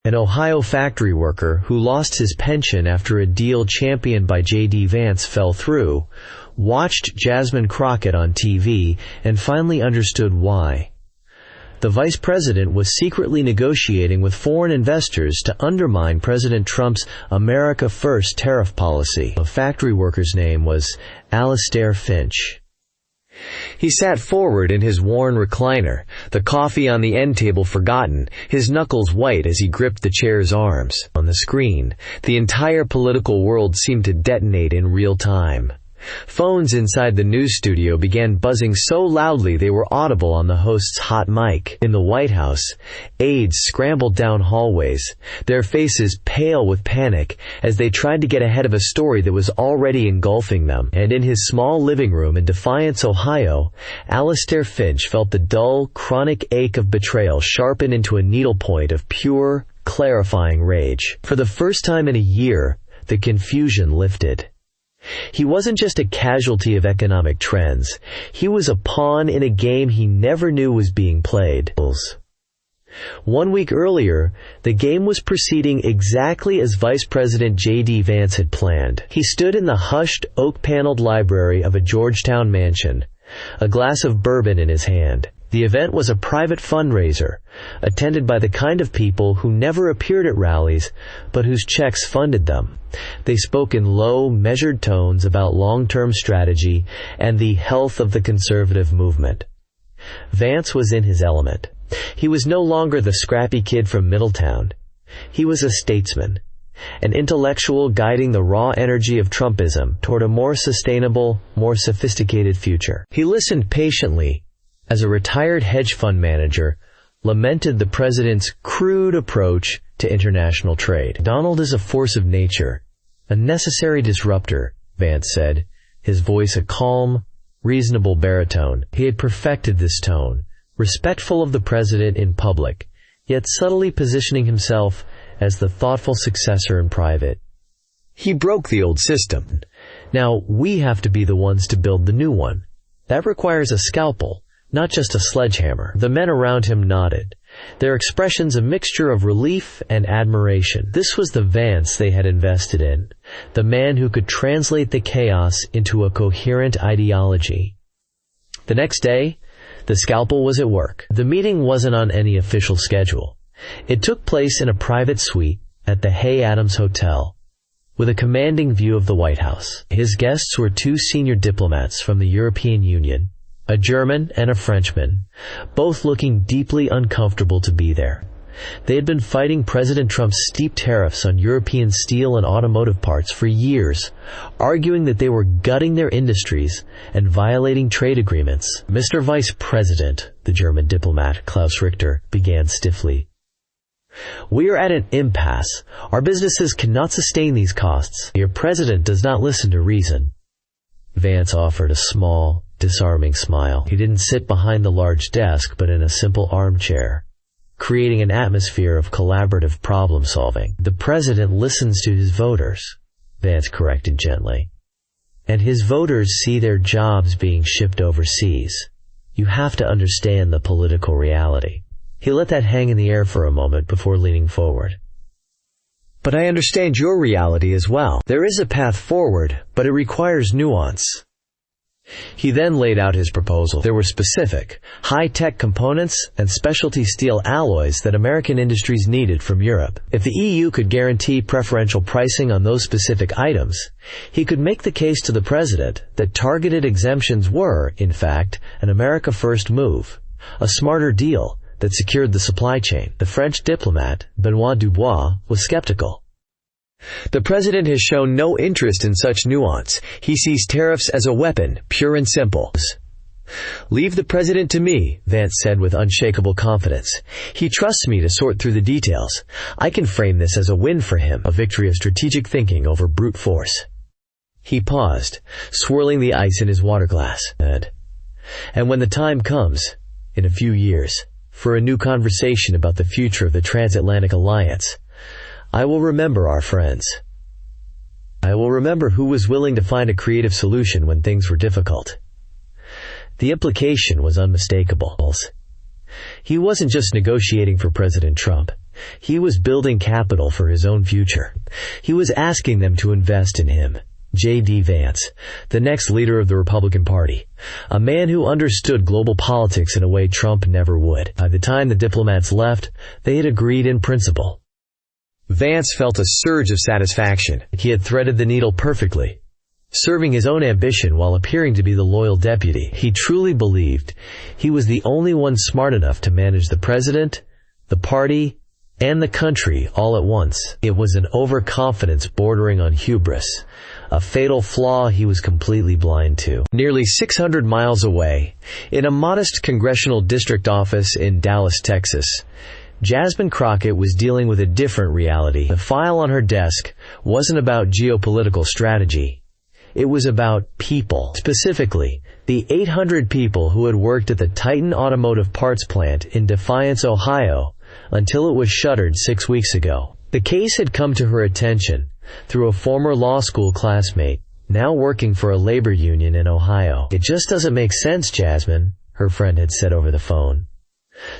An Ohio factory worker who lost his pension after a deal championed by J.D. Vance fell through, watched Jasmine Crockett on TV and finally understood why. The vice president was secretly negotiating with foreign investors to undermine President Trump's America First tariff policy. The factory worker's name was Alastair Finch. He sat forward in his worn recliner, the coffee on the end table forgotten, his knuckles white as he gripped the chair's arms. On the screen, the entire political world seemed to detonate in real time. Phones inside the news studio began buzzing so loudly they were audible on the host's hot mic. In the White House, aides scrambled down hallways, their faces pale with panic as they tried to get ahead of a story that was already engulfing them. And in his small living room in Defiance, Ohio, Alastair Finch felt the dull, chronic ache of betrayal sharpen into a needlepoint of pure, clarifying rage. For the first time in a year, the confusion lifted. He wasn't just a casualty of economic trends. He was a pawn in a game he never knew was being played. 1 week earlier, the game was proceeding exactly as Vice President J.D. Vance had planned. He stood in the hushed, oak-paneled library of a Georgetown mansion, a glass of bourbon in his hand. The event was a private fundraiser, attended by the kind of people who never appeared at rallies, but whose checks funded them. They spoke in low, measured tones about long-term strategy and the health of the conservative movement. Vance was in his element. He was no longer the scrappy kid from Middletown. He was a statesman, an intellectual guiding the raw energy of Trumpism toward a more sustainable, more sophisticated future. He listened patiently as a retired hedge fund manager lamented the president's crude approach to international trade. Donald is a force of nature, a necessary disruptor, Vance said, his voice a calm, reasonable baritone. He had perfected this tone, respectful of the president in public, yet subtly positioning himself as the thoughtful successor in private. He broke the old system. Now we have to be the ones to build the new one. That requires a scalpel, not just a sledgehammer. The men around him nodded, their expressions a mixture of relief and admiration. This was the Vance they had invested in, the man who could translate the chaos into a coherent ideology. The next day, the scalpel was at work. The meeting wasn't on any official schedule. It took place in a private suite at the Hay Adams Hotel, with a commanding view of the White House. His guests were 2 senior diplomats from the European Union, a German and a Frenchman, both looking deeply uncomfortable to be there. They had been fighting President Trump's steep tariffs on European steel and automotive parts for years, arguing that they were gutting their industries and violating trade agreements. "Mr. Vice President," the German diplomat, Klaus Richter, began stiffly, "we are at an impasse. Our businesses cannot sustain these costs. Your president does not listen to reason." Vance offered a small, disarming smile. He didn't sit behind the large desk, but in a simple armchair, creating an atmosphere of collaborative problem-solving. "The president listens to his voters," Vance corrected gently. "And his voters see their jobs being shipped overseas. You have to understand the political reality." He let that hang in the air for a moment before leaning forward. "But I understand your reality as well. There is a path forward, but it requires nuance." He then laid out his proposal. There were specific, high-tech components and specialty steel alloys that American industries needed from Europe. If the EU could guarantee preferential pricing on those specific items, he could make the case to the president that targeted exemptions were, in fact, an America First move, a smarter deal that secured the supply chain. The French diplomat, Benoit Dubois, was skeptical. "The president has shown no interest in such nuance. He sees tariffs as a weapon, pure and simple." "Leave the president to me," Vance said with unshakable confidence. "He trusts me to sort through the details. I can frame this as a win for him, a victory of strategic thinking over brute force." He paused, swirling the ice in his water glass. "And when the time comes, in a few years, for a new conversation about the future of the transatlantic alliance, I will remember our friends. I will remember who was willing to find a creative solution when things were difficult." The implication was unmistakable. He wasn't just negotiating for President Trump. He was building capital for his own future. He was asking them to invest in him. J.D. Vance, the next leader of the Republican Party, a man who understood global politics in a way Trump never would. By the time the diplomats left, they had agreed in principle. Vance felt a surge of satisfaction. He had threaded the needle perfectly, serving his own ambition while appearing to be the loyal deputy. He truly believed he was the only one smart enough to manage the president, the party, and the country all at once. It was an overconfidence bordering on hubris, a fatal flaw he was completely blind to. Nearly 600 miles away, in a modest congressional district office in Dallas, Texas, Jasmine Crockett was dealing with a different reality. The file on her desk wasn't about geopolitical strategy. It was about people. Specifically, the 800 people who had worked at the Titan Automotive Parts Plant in Defiance, Ohio, until it was shuttered 6 weeks ago. The case had come to her attention through a former law school classmate, now working for a labor union in Ohio. "It just doesn't make sense, Jasmine," her friend had said over the phone.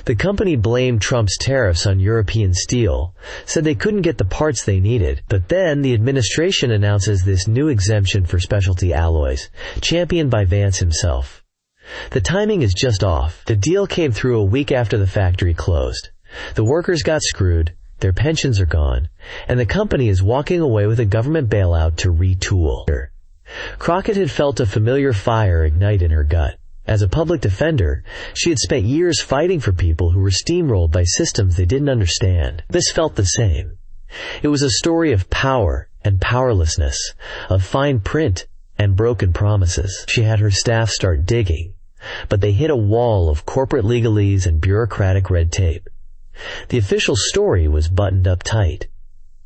The company blamed Trump's tariffs on European steel, said they couldn't get the parts they needed, but then the administration announces this new exemption for specialty alloys, championed by Vance himself. The timing is just off. The deal came through a week after the factory closed. The workers got screwed, their pensions are gone, and the company is walking away with a government bailout to retool. Crockett had felt a familiar fire ignite in her gut. As a public defender, she had spent years fighting for people who were steamrolled by systems they didn't understand. This felt the same. It was a story of power and powerlessness, of fine print and broken promises. She had her staff start digging, but they hit a wall of corporate legalese and bureaucratic red tape. The official story was buttoned up tight.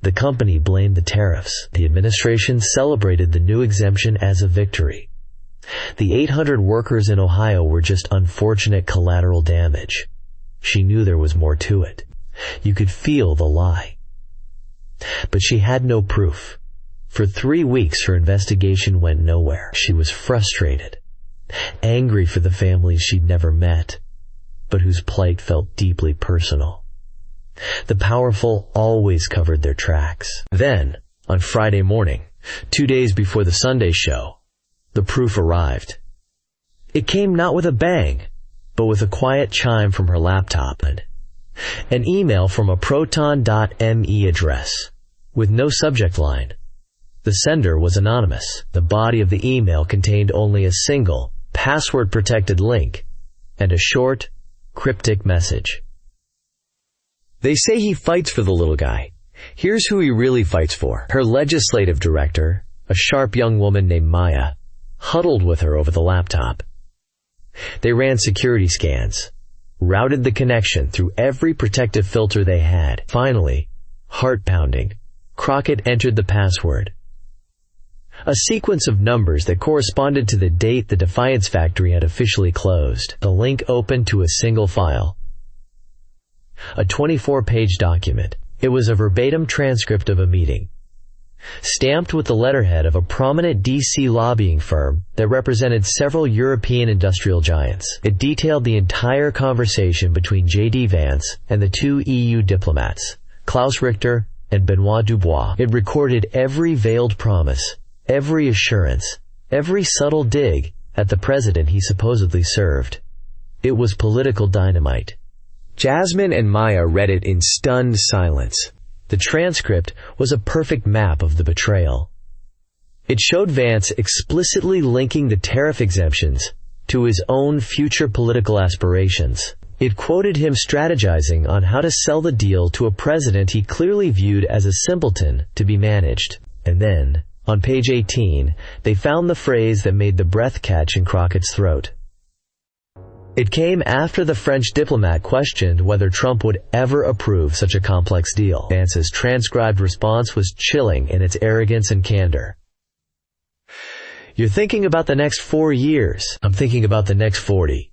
The company blamed the tariffs. The administration celebrated the new exemption as a victory. The 800 workers in Ohio were just unfortunate collateral damage. She knew there was more to it. You could feel the lie. But she had no proof. For 3 weeks her investigation went nowhere. She was frustrated, angry for the families she'd never met, but whose plight felt deeply personal. The powerful always covered their tracks. Then, on Friday morning, 2 days before the Sunday show, the proof arrived. It came not with a bang, but with a quiet chime from her laptop. An email from a proton.me address, with no subject line. The sender was anonymous. The body of the email contained only a single, password-protected link, and a short, cryptic message. "They say he fights for the little guy. Here's who he really fights for." Her legislative director, a sharp young woman named Maya, huddled with her over the laptop. They ran security scans, routed the connection through every protective filter they had. Finally, heart-pounding, Crockett entered the password. A sequence of numbers that corresponded to the date the Defiance factory had officially closed. The link opened to a single file. A 24-page document. It was a verbatim transcript of a meeting, stamped with the letterhead of a prominent D.C. lobbying firm that represented several European industrial giants. It detailed the entire conversation between J.D. Vance and the 2 EU diplomats, Klaus Richter and Benoit Dubois. It recorded every veiled promise, every assurance, every subtle dig at the president he supposedly served. It was political dynamite. Jasmine and Maya read it in stunned silence. The transcript was a perfect map of the betrayal. It showed Vance explicitly linking the tariff exemptions to his own future political aspirations. It quoted him strategizing on how to sell the deal to a president he clearly viewed as a simpleton to be managed. And then, on page 18, they found the phrase that made the breath catch in Crockett's throat. It came after the French diplomat questioned whether Trump would ever approve such a complex deal. Vance's transcribed response was chilling in its arrogance and candor. "You're thinking about the next 4 years. I'm thinking about the next 40.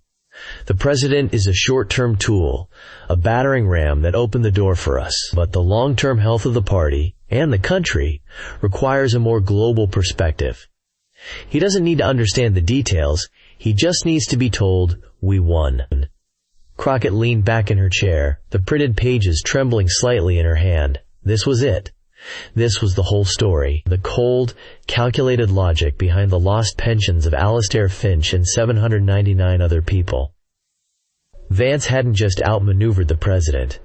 The president is a short-term tool, a battering ram that opened the door for us. But the long-term health of the party and the country requires a more global perspective. He doesn't need to understand the details. He just needs to be told, 'We won.'" Crockett leaned back in her chair, the printed pages trembling slightly in her hand. This was it. This was the whole story, the cold, calculated logic behind the lost pensions of Alastair Finch and 799 other people. Vance hadn't just outmaneuvered the president.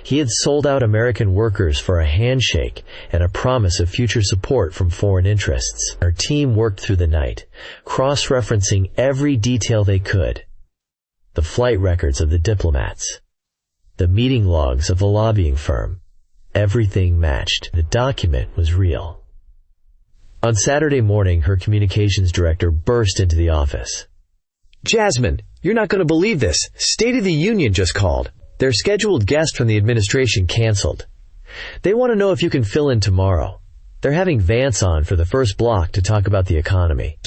He had sold out American workers for a handshake and a promise of future support from foreign interests. Our team worked through the night, cross-referencing every detail they could. The flight records of the diplomats, the meeting logs of the lobbying firm. Everything matched. The document was real. On Saturday morning, her communications director burst into the office. "Jasmine, you're not going to believe this. State of the Union just called. Their scheduled guest from the administration canceled. They want to know if you can fill in tomorrow. They're having Vance on for the first block to talk about the economy."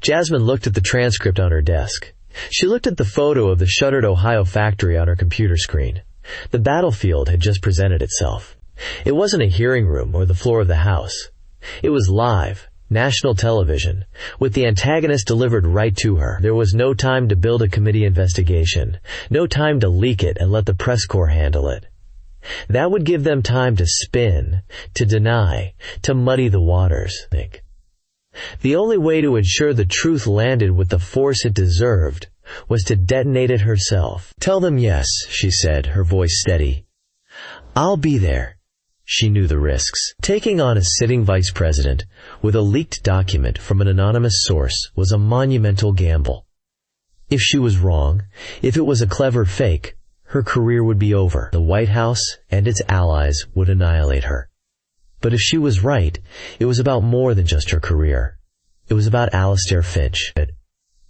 Jasmine looked at the transcript on her desk. She looked at the photo of the shuttered Ohio factory on her computer screen. The battlefield had just presented itself. It wasn't a hearing room or the floor of the House. It was live, national television, with the antagonist delivered right to her. There was no time to build a committee investigation, no time to leak it and let the press corps handle it. That would give them time to spin, to deny, to muddy the waters. The only way to ensure the truth landed with the force it deserved was to detonate it herself. "Tell them yes," she said, her voice steady. "I'll be there." She knew the risks. Taking on a sitting vice president with a leaked document from an anonymous source was a monumental gamble. If she was wrong, if it was a clever fake, her career would be over. The White House and its allies would annihilate her. But if she was right, it was about more than just her career. It was about Alastair Finch.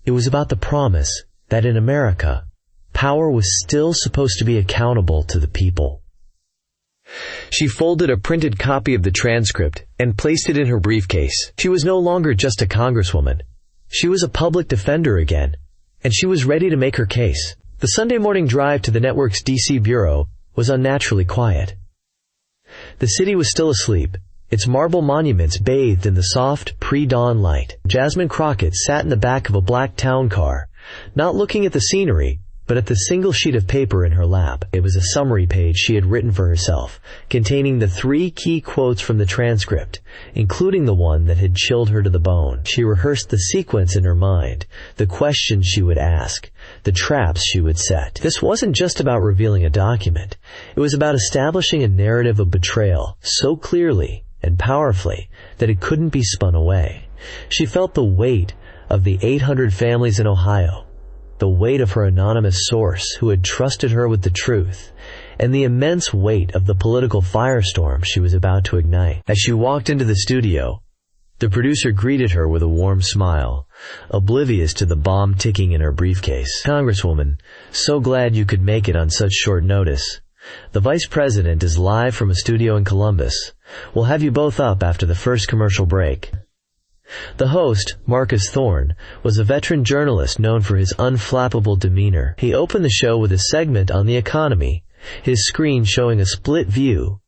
It was about the promise that in America, power was still supposed to be accountable to the people. She folded a printed copy of the transcript and placed it in her briefcase. She was no longer just a congresswoman. She was a public defender again, and she was ready to make her case. The Sunday morning drive to the network's D.C. bureau was unnaturally quiet. The city was still asleep, its marble monuments bathed in the soft, pre-dawn light. Jasmine Crockett sat in the back of a black town car, not looking at the scenery, but at the single sheet of paper in her lap. It was a summary page she had written for herself, containing the 3 key quotes from the transcript, including the one that had chilled her to the bone. She rehearsed the sequence in her mind, the questions she would ask, the traps she would set. This wasn't just about revealing a document. It was about establishing a narrative of betrayal so clearly and powerfully that it couldn't be spun away. She felt the weight of the 800 families in Ohio, the weight of her anonymous source who had trusted her with the truth, and the immense weight of the political firestorm she was about to ignite. As she walked into the studio, the producer greeted her with a warm smile, oblivious to the bomb ticking in her briefcase. "Congresswoman, so glad you could make it on such short notice. The Vice President is live from a studio in Columbus. We'll have you both up after the first commercial break." The host, Marcus Thorne, was a veteran journalist known for his unflappable demeanor. He opened the show with a segment on the economy, his screen showing a split view,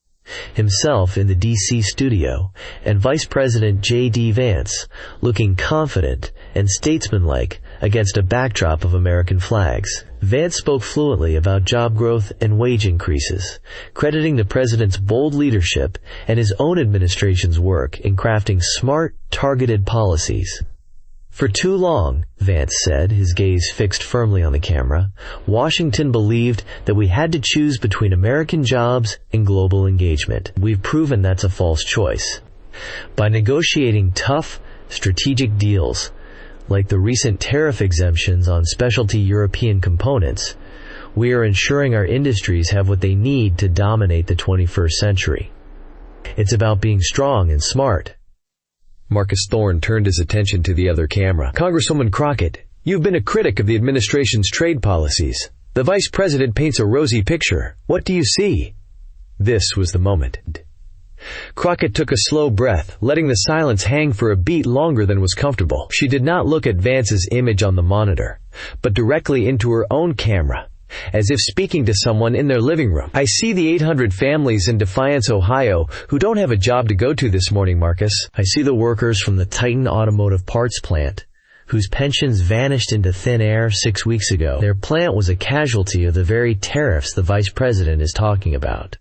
himself in the D.C. studio, and Vice President J.D. Vance, looking confident and statesmanlike against a backdrop of American flags. Vance spoke fluently about job growth and wage increases, crediting the president's bold leadership and his own administration's work in crafting smart, targeted policies. "For too long," Vance said, his gaze fixed firmly on the camera, "Washington believed that we had to choose between American jobs and global engagement. We've proven that's a false choice. By negotiating tough, strategic deals, like the recent tariff exemptions on specialty European components, we are ensuring our industries have what they need to dominate the 21st century. It's about being strong and smart." Marcus Thorne turned his attention to the other camera. "Congresswoman Crockett, you've been a critic of the administration's trade policies. The Vice President paints a rosy picture. What do you see?" This was the moment. Crockett took a slow breath, letting the silence hang for a beat longer than was comfortable. She did not look at Vance's image on the monitor, but directly into her own camera, as if speaking to someone in their living room. "I see the 800 families in Defiance, Ohio, who don't have a job to go to this morning, Marcus. I see the workers from the Titan Automotive Parts Plant, whose pensions vanished into thin air 6 weeks ago. Their plant was a casualty of the very tariffs the vice president is talking about.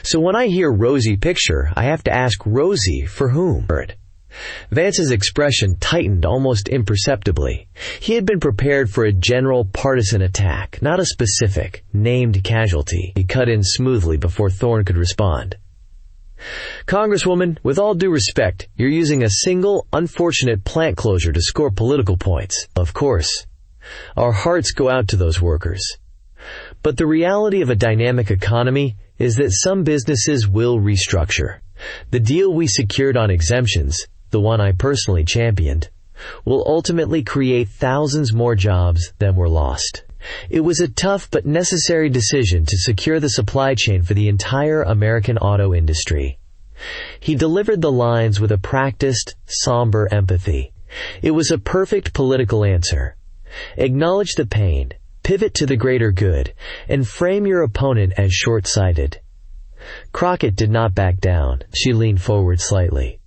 So when I hear rosy picture, I have to ask rosy for whom? Vance's expression tightened almost imperceptibly. He had been prepared for a general partisan attack, not a specific, named casualty. He cut in smoothly before Thorne could respond. Congresswoman, with all due respect, you're using a single, unfortunate plant closure to score political points. Of course. Our hearts go out to those workers. But the reality of a dynamic economy is that some businesses will restructure. The deal we secured on exemptions, the one I personally championed, will ultimately create thousands more jobs than were lost. It was a tough but necessary decision to secure the supply chain for the entire American auto industry. He delivered the lines with a practiced, somber empathy. It was a perfect political answer. Acknowledge the pain, pivot to the greater good, and frame your opponent as short-sighted. Crockett did not back down. She leaned forward slightly.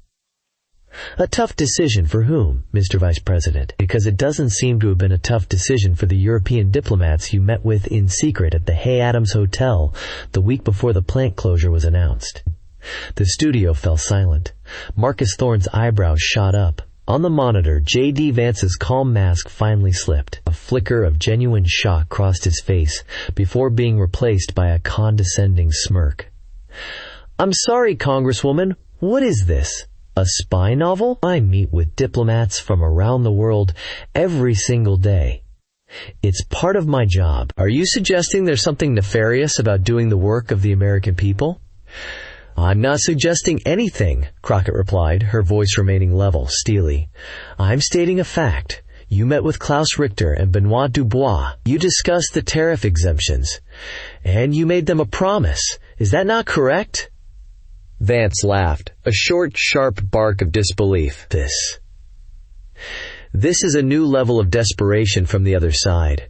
A tough decision for whom, Mr. Vice President? Because it doesn't seem to have been a tough decision for the European diplomats you met with in secret at the Hay Adams Hotel the week before the plant closure was announced. The studio fell silent. Marcus Thorne's eyebrows shot up. On the monitor, J.D. Vance's calm mask finally slipped. A flicker of genuine shock crossed his face before being replaced by a condescending smirk. I'm sorry, Congresswoman. What is this? A spy novel? I meet with diplomats from around the world every single day. It's part of my job. Are you suggesting there's something nefarious about doing the work of the American people? I'm not suggesting anything, Crockett replied, her voice remaining level, steely. I'm stating a fact. You met with Klaus Richter and Benoit Dubois. You discussed the tariff exemptions. And you made them a promise. Is that not correct? Vance laughed, a short, sharp bark of disbelief. This is a new level of desperation from the other side.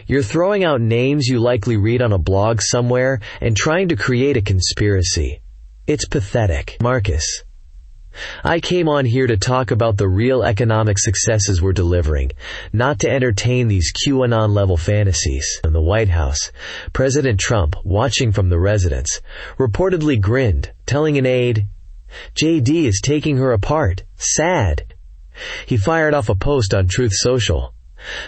You're throwing out names you likely read on a blog somewhere and trying to create a conspiracy. It's pathetic. Marcus, I came on here to talk about the real economic successes we're delivering, not to entertain these QAnon-level fantasies. In the White House, President Trump, watching from the residence, reportedly grinned, telling an aide, JD is taking her apart. Sad. He fired off a post on Truth Social.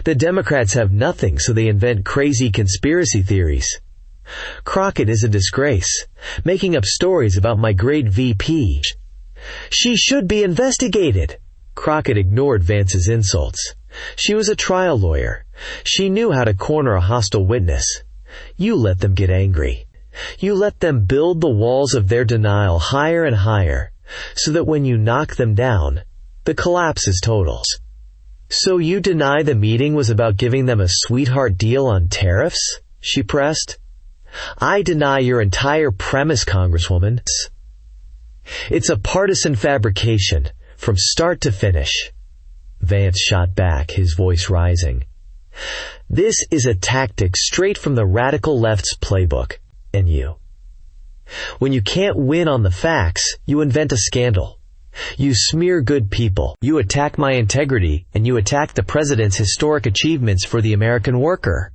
The Democrats have nothing, so they invent crazy conspiracy theories. Crockett is a disgrace, making up stories about my great VP. She should be investigated. Crockett ignored Vance's insults. She was a trial lawyer. She knew how to corner a hostile witness. You let them get angry. You let them build the walls of their denial higher and higher, so that when you knock them down, the collapse is total. So you deny the meeting was about giving them a sweetheart deal on tariffs? She pressed. I deny your entire premise, Congresswoman. It's a partisan fabrication, from start to finish. Vance shot back, his voice rising. This is a tactic straight from the radical left's playbook. And you. When you can't win on the facts, you invent a scandal. You smear good people. You attack my integrity, and you attack the president's historic achievements for the American worker.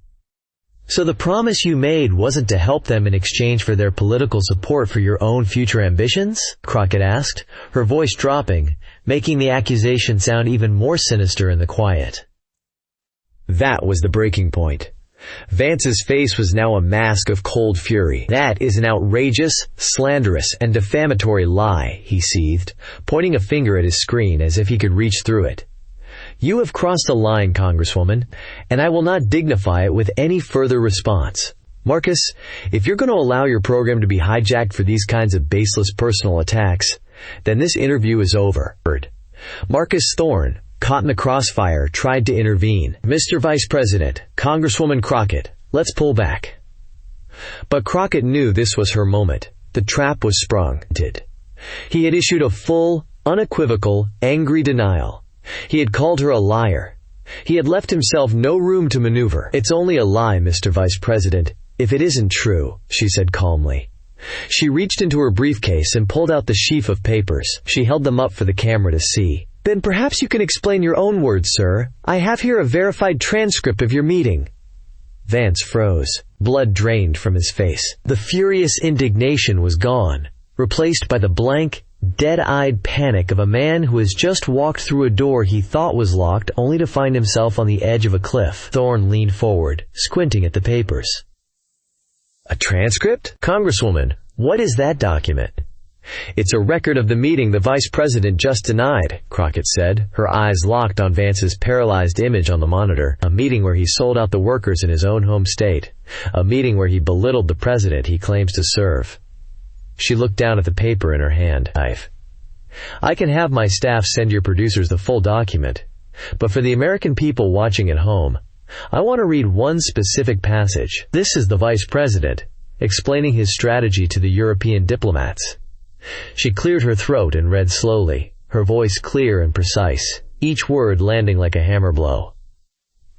So the promise you made wasn't to help them in exchange for their political support for your own future ambitions? Crockett asked, her voice dropping, making the accusation sound even more sinister in the quiet. That was the breaking point. Vance's face was now a mask of cold fury. That is an outrageous, slanderous, and defamatory lie, he seethed, pointing a finger at his screen as if he could reach through it. You have crossed the line, Congresswoman, and I will not dignify it with any further response. Marcus, if you're going to allow your program to be hijacked for these kinds of baseless personal attacks, then this interview is over. Marcus Thorne, caught in the crossfire, tried to intervene. Mr. Vice President, Congresswoman Crockett, let's pull back. But Crockett knew this was her moment. The trap was sprung. He had issued a full, unequivocal, angry denial. He had called her a liar. He had left himself no room to maneuver. It's only a lie, Mr. Vice President, if it isn't true, she said calmly. She reached into her briefcase and pulled out the sheaf of papers. She held them up for the camera to see. Then perhaps you can explain your own words, sir. I have here a verified transcript of your meeting. Vance froze. Blood drained from his face. The furious indignation was gone, replaced by the blank, dead-eyed panic of a man who has just walked through a door he thought was locked only to find himself on the edge of a cliff. Thorne leaned forward, squinting at the papers. A transcript? Congresswoman, what is that document? It's a record of the meeting the vice president just denied, Crockett said, her eyes locked on Vance's paralyzed image on the monitor. A meeting where he sold out the workers in his own home state. A meeting where he belittled the president he claims to serve. She looked down at the paper in her hand. I can have my staff send your producers the full document, but for the American people watching at home, I want to read one specific passage. This is the vice president, explaining his strategy to the European diplomats. She cleared her throat and read slowly, her voice clear and precise, each word landing like a hammer blow.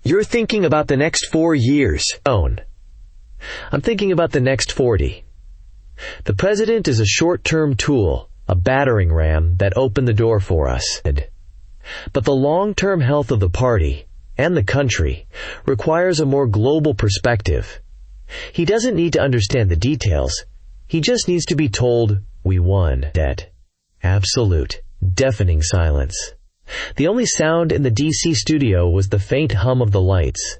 You're thinking about the next 4 years, Owen. I'm thinking about the next 40. The president is a short-term tool, a battering ram that opened the door for us. But the long-term health of the party, and the country, requires a more global perspective. He doesn't need to understand the details. He just needs to be told, we won. Dead. Absolute, deafening silence. The only sound in the D.C. studio was the faint hum of the lights.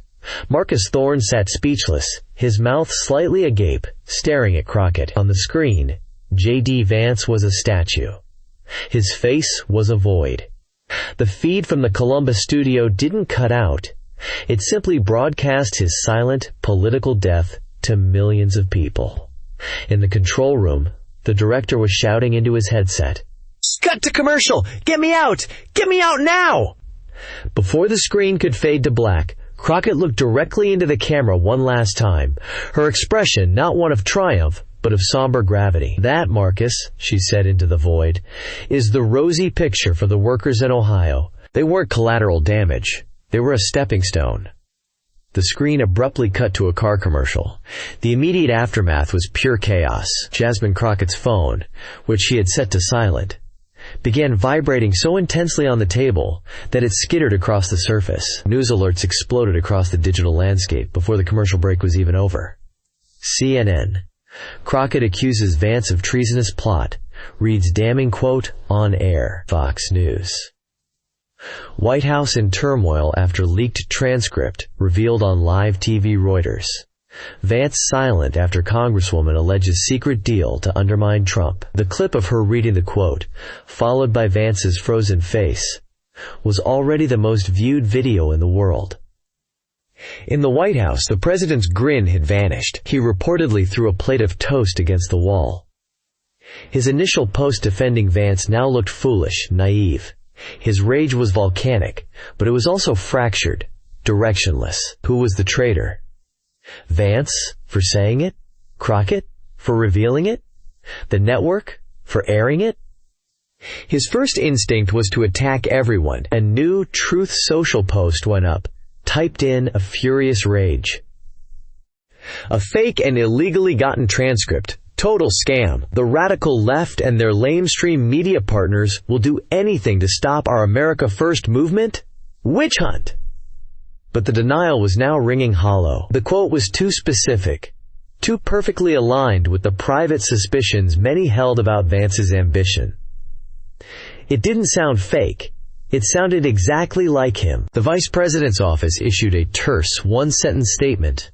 Marcus Thorne sat speechless, his mouth slightly agape, staring at Crockett. On the screen, J.D. Vance was a statue. His face was a void. The feed from the Columbus studio didn't cut out. It simply broadcast his silent, political death to millions of people. In the control room, the director was shouting into his headset. Cut to commercial! Get me out! Get me out now! Before the screen could fade to black, Crockett looked directly into the camera one last time, her expression not one of triumph, but of somber gravity. That, Marcus, she said into the void, is the rosy picture for the workers in Ohio. They weren't collateral damage. They were a stepping stone. The screen abruptly cut to a car commercial. The immediate aftermath was pure chaos. Jasmine Crockett's phone, which she had set to silent, began vibrating so intensely on the table that it skittered across the surface. News alerts exploded across the digital landscape before the commercial break was even over. CNN. Crockett accuses Vance of treasonous plot, reads damning quote, on air. Fox News. White House in turmoil after leaked transcript revealed on live TV. Reuters. Vance silent after Congresswoman alleges secret deal to undermine Trump. The clip of her reading the quote, followed by Vance's frozen face, was already the most viewed video in the world. In the White House, the president's grin had vanished. He reportedly threw a plate of toast against the wall. His initial post defending Vance now looked foolish, naive. His rage was volcanic, but it was also fractured, directionless. Who was the traitor? Vance, for saying it? Crockett, for revealing it? The network, for airing it? His first instinct was to attack everyone. A new Truth Social post went up, typed in a furious rage. A fake and illegally gotten transcript. Total scam. The radical left and their lamestream media partners will do anything to stop our America First movement? Witch hunt! But the denial was now ringing hollow. The quote was too specific, too perfectly aligned with the private suspicions many held about Vance's ambition. It didn't sound fake. It sounded exactly like him. The vice president's office issued a terse, one-sentence statement.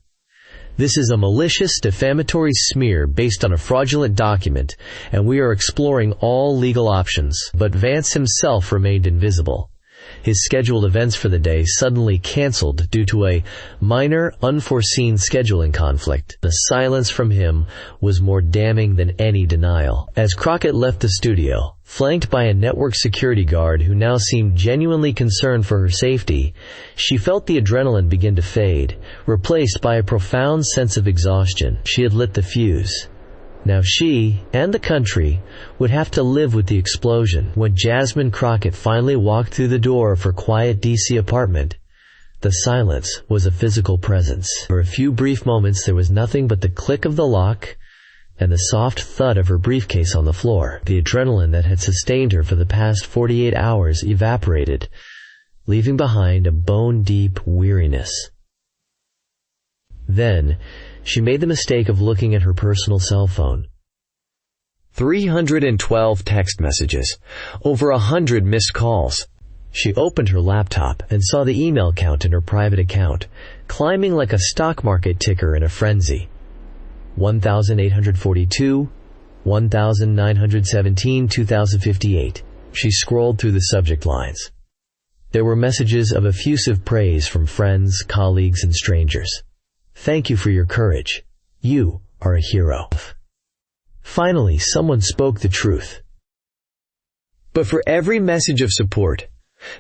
This is a malicious, defamatory smear based on a fraudulent document, and we are exploring all legal options. But Vance himself remained invisible. His scheduled events for the day suddenly canceled due to a minor, unforeseen scheduling conflict. The silence from him was more damning than any denial. As Crockett left the studio, flanked by a network security guard who now seemed genuinely concerned for her safety, she felt the adrenaline begin to fade, replaced by a profound sense of exhaustion. She had lit the fuse. Now she, and the country, would have to live with the explosion. When Jasmine Crockett finally walked through the door of her quiet D.C. apartment, the silence was a physical presence. For a few brief moments there was nothing but the click of the lock, and the soft thud of her briefcase on the floor. The adrenaline that had sustained her for the past 48 hours evaporated, leaving behind a bone-deep weariness. Then, she made the mistake of looking at her personal cell phone. 312 text messages, over 100 missed calls. She opened her laptop and saw the email count in her private account, climbing like a stock market ticker in a frenzy. 1,842, 1,917, 2,058. She scrolled through the subject lines. There were messages of effusive praise from friends, colleagues, and strangers. Thank you for your courage. You are a hero. Finally, someone spoke the truth. But for every message of support,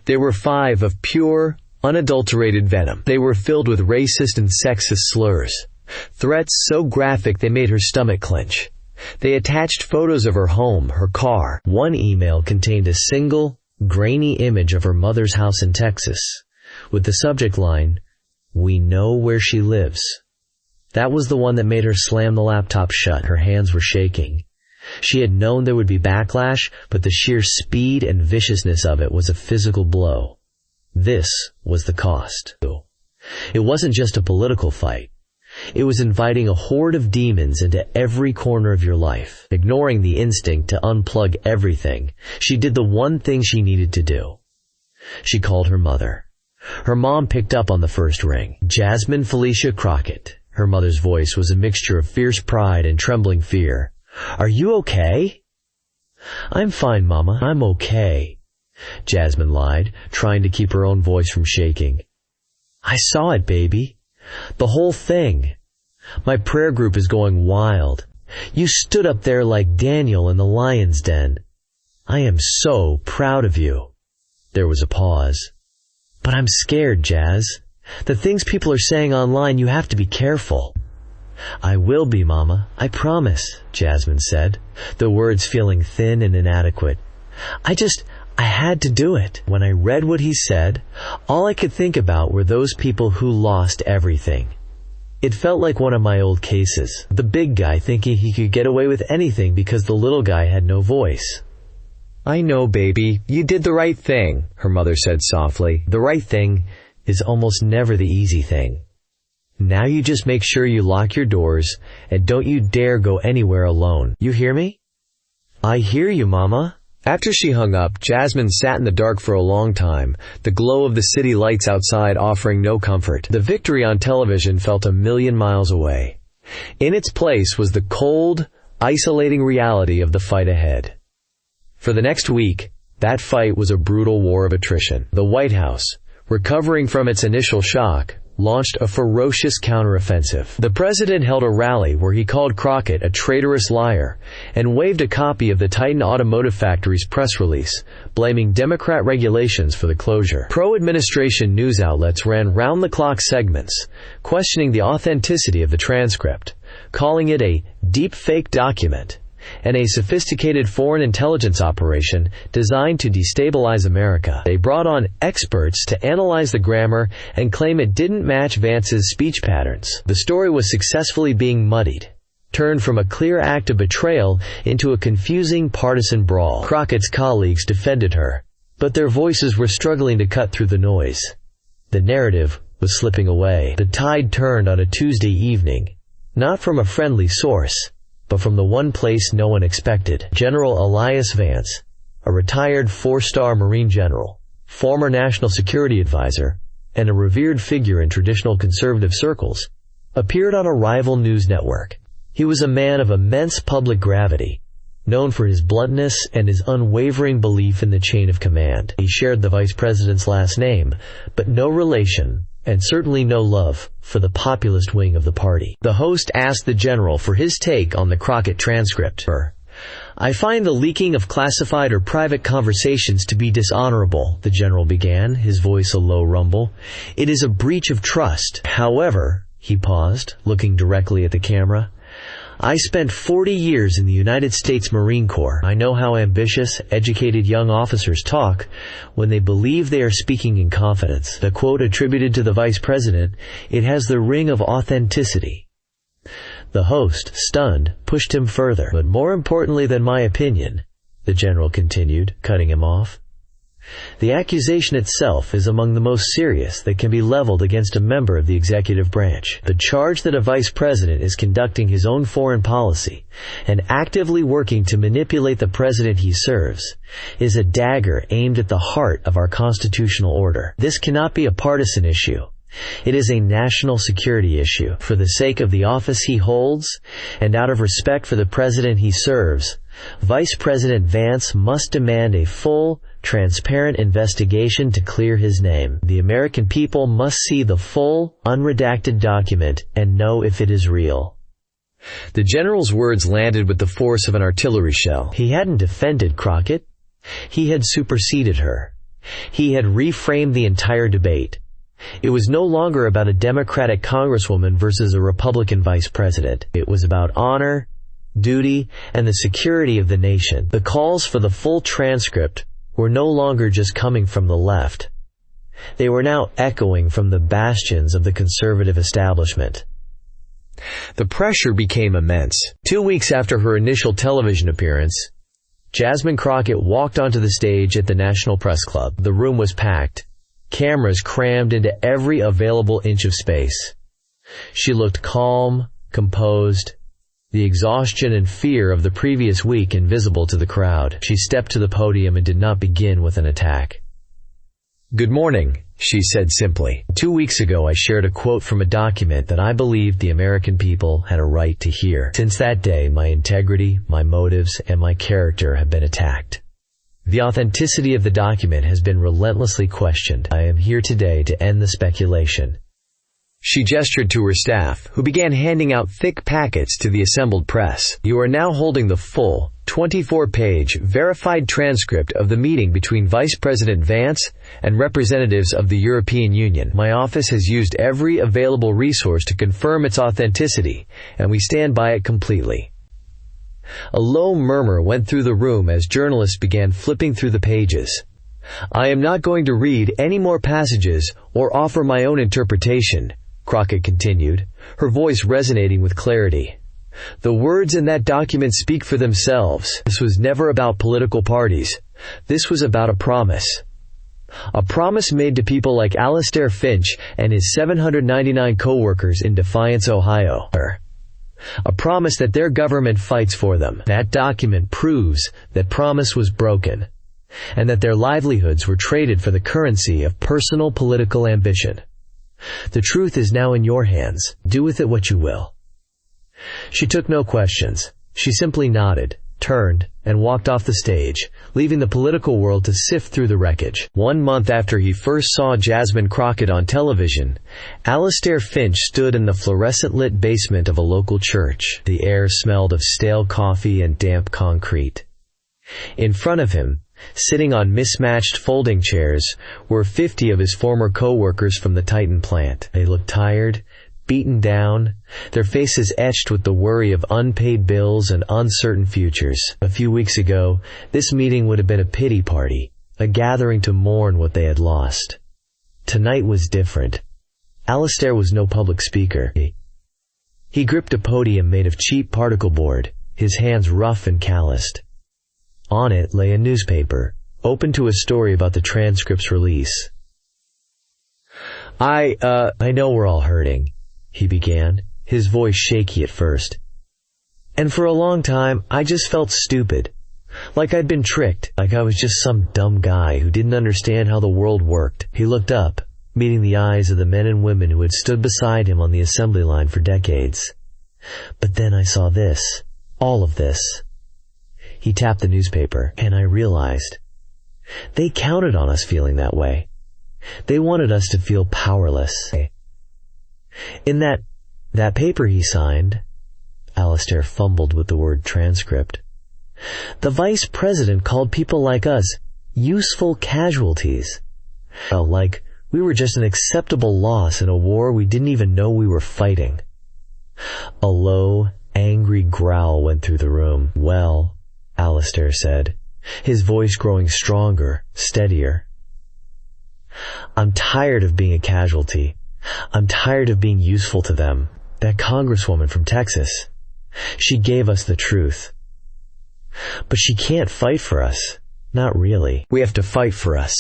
there were 5 of pure, unadulterated venom. They were filled with racist and sexist slurs, threats so graphic they made her stomach clench. They attached photos of her home, her car. One email contained a single, grainy image of her mother's house in Texas, with the subject line, "We know where she lives." That was the one that made her slam the laptop shut. Her hands were shaking. She had known there would be backlash, but the sheer speed and viciousness of it was a physical blow. This was the cost. It wasn't just a political fight. It was inviting a horde of demons into every corner of your life. Ignoring the instinct to unplug everything, she did the one thing she needed to do. She called her mother. Her mom picked up on the first ring. Jasmine Felicia Crockett. Her mother's voice was a mixture of fierce pride and trembling fear. "Are you okay?" "I'm fine, Mama. I'm okay," Jasmine lied, trying to keep her own voice from shaking. "I saw it, baby. The whole thing. My prayer group is going wild. You stood up there like Daniel in the lion's den. I am so proud of you." There was a pause. "But I'm scared, Jazz. The things people are saying online, you have to be careful." "I will be, Mama. I promise," Jasmine said, the words feeling thin and inadequate. I had to do it." When I read what he said, all I could think about were those people who lost everything. It felt like one of my old cases. The big guy thinking he could get away with anything because the little guy had no voice. "I know, baby. You did the right thing," her mother said softly. "The right thing is almost never the easy thing. Now you just make sure you lock your doors and don't you dare go anywhere alone. You hear me?" "I hear you, Mama." After she hung up, Jasmine sat in the dark for a long time, the glow of the city lights outside offering no comfort. The victory on television felt a million miles away. In its place was the cold, isolating reality of the fight ahead. For the next week, that fight was a brutal war of attrition. The White House, recovering from its initial shock, launched a ferocious counteroffensive. The president held a rally where he called Crockett a traitorous liar and waved a copy of the Titan Automotive Factory's press release, blaming Democrat regulations for the closure. Pro-administration news outlets ran round-the-clock segments, questioning the authenticity of the transcript, calling it a deep-fake document and a sophisticated foreign intelligence operation designed to destabilize America. They brought on experts to analyze the grammar and claim it didn't match Vance's speech patterns. The story was successfully being muddied, turned from a clear act of betrayal into a confusing partisan brawl. Crockett's colleagues defended her, but their voices were struggling to cut through the noise. The narrative was slipping away. The tide turned on a Tuesday evening, not from a friendly source, but from the one place no one expected. General Elias Vance, a retired 4-star Marine general, former national security advisor, and a revered figure in traditional conservative circles, appeared on a rival news network. He was a man of immense public gravity, known for his bluntness and his unwavering belief in the chain of command. He shared the vice president's last name, but no relation, and certainly no love, for the populist wing of the party. The host asked the general for his take on the Crockett transcript. "I find the leaking of classified or private conversations to be dishonorable," the general began, his voice a low rumble. "It is a breach of trust. However," he paused, looking directly at the camera, "I spent 40 years in the United States Marine Corps. I know how ambitious, educated young officers talk when they believe they are speaking in confidence." The quote attributed to the vice president, "It has the ring of authenticity." The host, stunned, pushed him further. "But more importantly than my opinion," the general continued, cutting him off, "the accusation itself is among the most serious that can be leveled against a member of the executive branch. The charge that a vice president is conducting his own foreign policy and actively working to manipulate the president he serves is a dagger aimed at the heart of our constitutional order. This cannot be a partisan issue. It is a national security issue. For the sake of the office he holds, and out of respect for the president he serves, Vice President Vance must demand a full, transparent investigation to clear his name. The American people must see the full, unredacted document and know if it is real." The general's words landed with the force of an artillery shell. He hadn't defended Crockett. He had superseded her. He had reframed the entire debate. It was no longer about a Democratic congresswoman versus a Republican vice president. It was about honor, duty, and the security of the nation. The calls for the full transcript were no longer just coming from the left. They were now echoing from the bastions of the conservative establishment. The pressure became immense. 2 weeks after her initial television appearance, Jasmine Crockett walked onto the stage at the National Press Club. The room was packed, cameras crammed into every available inch of space. She looked calm, composed, the exhaustion and fear of the previous week invisible to the crowd. She stepped to the podium and did not begin with an attack. "Good morning," she said simply. "2 weeks ago I shared a quote from a document that I believed the American people had a right to hear. Since that day, my integrity, my motives, and my character have been attacked. The authenticity of the document has been relentlessly questioned. I am here today to end the speculation." She gestured to her staff, who began handing out thick packets to the assembled press. "You are now holding the full, 24-page, verified transcript of the meeting between Vice President Vance and representatives of the European Union. My office has used every available resource to confirm its authenticity, and we stand by it completely." A low murmur went through the room as journalists began flipping through the pages. "I am not going to read any more passages or offer my own interpretation," Crockett continued, her voice resonating with clarity. "The words in that document speak for themselves. This was never about political parties. This was about a promise. A promise made to people like Alastair Finch and his 799 co-workers in Defiance, Ohio. A promise that their government fights for them. That document proves that promise was broken, and that their livelihoods were traded for the currency of personal political ambition. The truth is now in your hands. Do with it what you will." She took no questions. She simply nodded, turned, and walked off the stage, leaving the political world to sift through the wreckage. 1 month after he first saw Jasmine Crockett on television, Alastair Finch stood in the fluorescent-lit basement of a local church. The air smelled of stale coffee and damp concrete. In front of him, sitting on mismatched folding chairs, were 50 of his former co-workers from the Titan plant. They looked tired, beaten down, their faces etched with the worry of unpaid bills and uncertain futures. A few weeks ago, this meeting would have been a pity party, a gathering to mourn what they had lost. Tonight was different. Alastair was no public speaker. He gripped a podium made of cheap particle board, his hands rough and calloused. On it lay a newspaper, open to a story about the transcript's release. I know we're all hurting," he began, his voice shaky at first. "And for a long time, I just felt stupid. Like I'd been tricked, like I was just some dumb guy who didn't understand how the world worked." He looked up, meeting the eyes of the men and women who had stood beside him on the assembly line for decades. "But then I saw this, all of this." He tapped the newspaper, and I realized they counted on us feeling that way. They wanted us to feel powerless. In that paper he signed, Alastair fumbled with the word transcript, the vice president called people like us useful casualties. Well, like we were just an acceptable loss in a war we didn't even know we were fighting. A low, angry growl went through the room. "Well," Alastair said, his voice growing stronger, steadier, "I'm tired of being a casualty. I'm tired of being useful to them. that congresswoman from Texas. She gave us the truth. But she can't fight for us. Not really. We have to fight for us."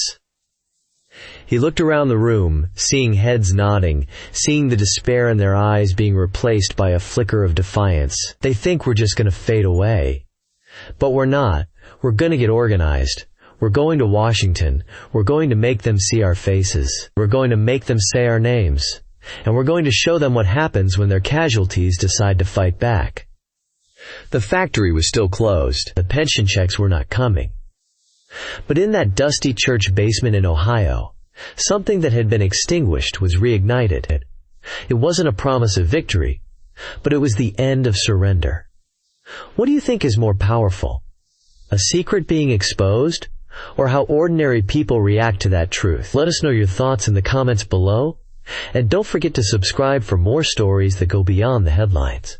He looked around the room, seeing heads nodding, seeing the despair in their eyes being replaced by a flicker of defiance. "They think we're just going to fade away. But we're not. We're going to get organized. We're going to Washington. We're going to make them see our faces. We're going to make them say our names. And we're going to show them what happens when their casualties decide to fight back." The factory was still closed. The pension checks were not coming. But in that dusty church basement in Ohio, something that had been extinguished was reignited. It wasn't a promise of victory, but it was the end of surrender. What do you think is more powerful? A secret being exposed, or how ordinary people react to that truth? Let us know your thoughts in the comments below, and don't forget to subscribe for more stories that go beyond the headlines.